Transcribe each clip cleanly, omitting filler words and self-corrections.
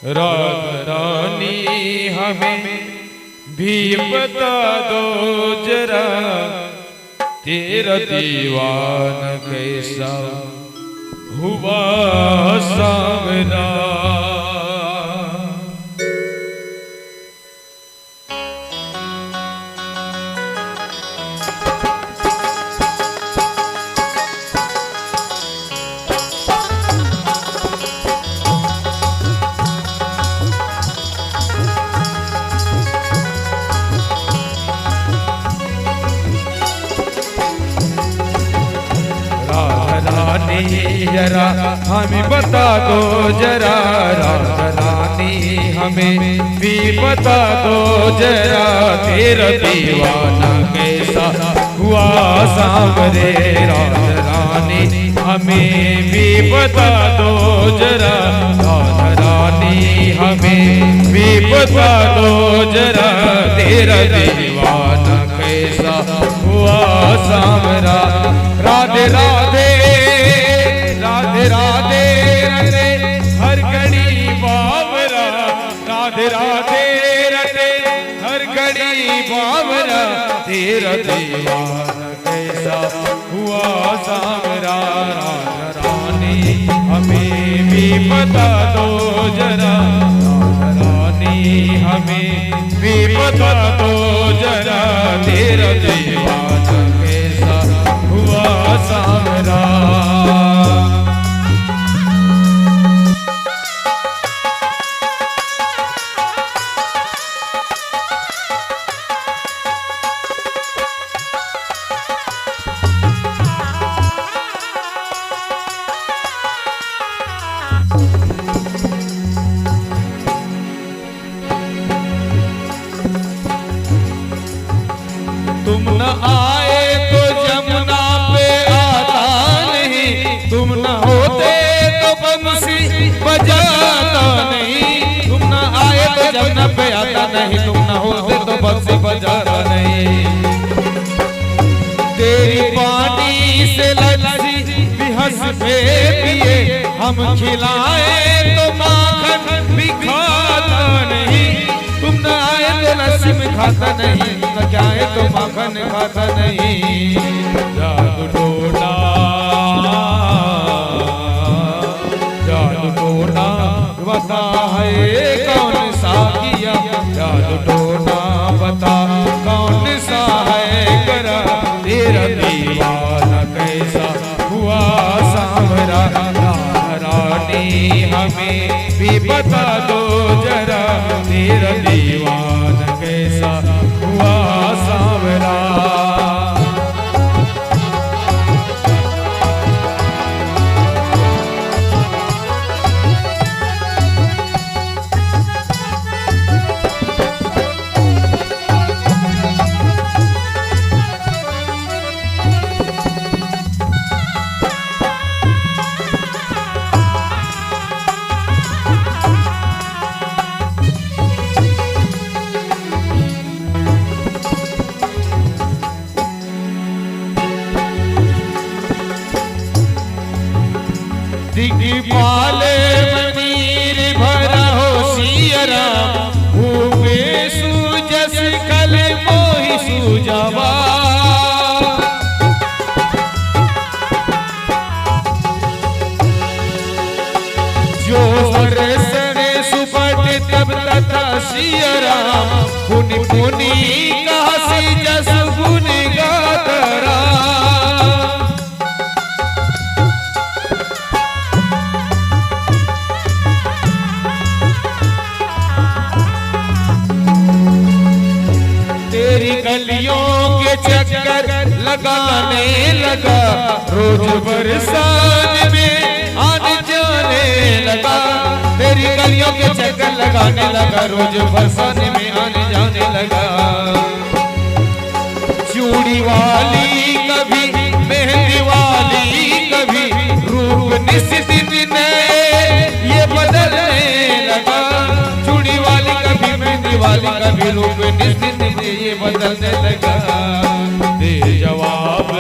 रानी हमें भी बता दो जरा, तेरा दीवाना कैसा हुआ सांवरा। जरा हमें बता दो जरा, रानी हमें भी बता दो जरा, तेरा दीवाना कैसा हुआ सांवरे। रानी हमें भी बता दो जरा, रानी हमें भी बता दो जरा, तेरा दीवाना कैसा हुआ सांवरा। राधे राधे राधे राधे रटे हर घड़ी बावरा, राधे राधे रटे हर घड़ी बावरा, तेरा दीवाना कैसा हुआ सांवरा। रानी हमें भी बता दो जरा, रानी हमें भी बता दो जरा, तेरा दीवाना कैसा हुआ सांवरा। तुम न आए तो जमुना पे आता नहीं, तुम न होते तो बंसी बजाता नहीं। तुम न आए तो जमुना पे आता नहीं, तुम न होते तो बंसी बजाता नहीं। तेरी पानी से लस्सी भी हंस पे पिए, हम खिलाए तो माखन भी खाता नहीं। तुम न आए तो लस्सी में खाता नहीं, न जाए तो माखन खाता नहीं। जादू टोना बता है कौन सा किया, जादू टोना बता कौन सा है करा, तेरा दीवाना कैसा हुआ सांवरा। रानी हमें भी बता दो जरा, तेरा दीवाना कैसा हुआ सांवरा। दिग्पाले मनीर भरा हो सियरा, भूपे सूजस कल मोहि सूजवा। जो सरसने सुपट तब तथा सियरा, पुनि पुनि कासी जस गुन गातरा। गलियों के चक्कर लगाने लगा, रोज बरसात में आने जाने लगा। तेरी गलियों के चक्कर लगाने लगा, रोज बरसात में आने जाने लगा। चूड़ी वाली कभी मेहंदी वाली कभी, रूप निस्सित ने ये बदलने लगा। चूड़ी वाली कभी मेहंदी वाली कभी, रूप निस्सित ने ये बदलने लगा। दे जवाब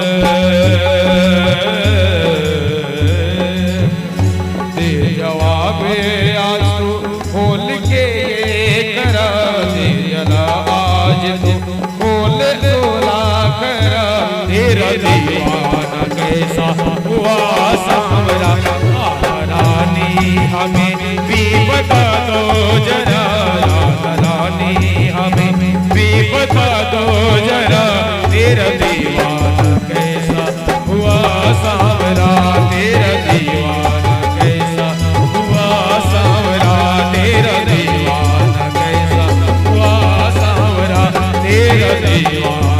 दे जवाब आज तो तेरा दीवाना कैसा हुआ सांवरा। रानी हमें भी बता दो जरा, रानी हमें भी बता दो जरा, तेरा दीवाना कैसा हुआ सांवरा, तेरा दीवाना कैसा हुआ सांवरा, तेरा दीवाना कैसा हुआ सांवरा, तेरा दीवाना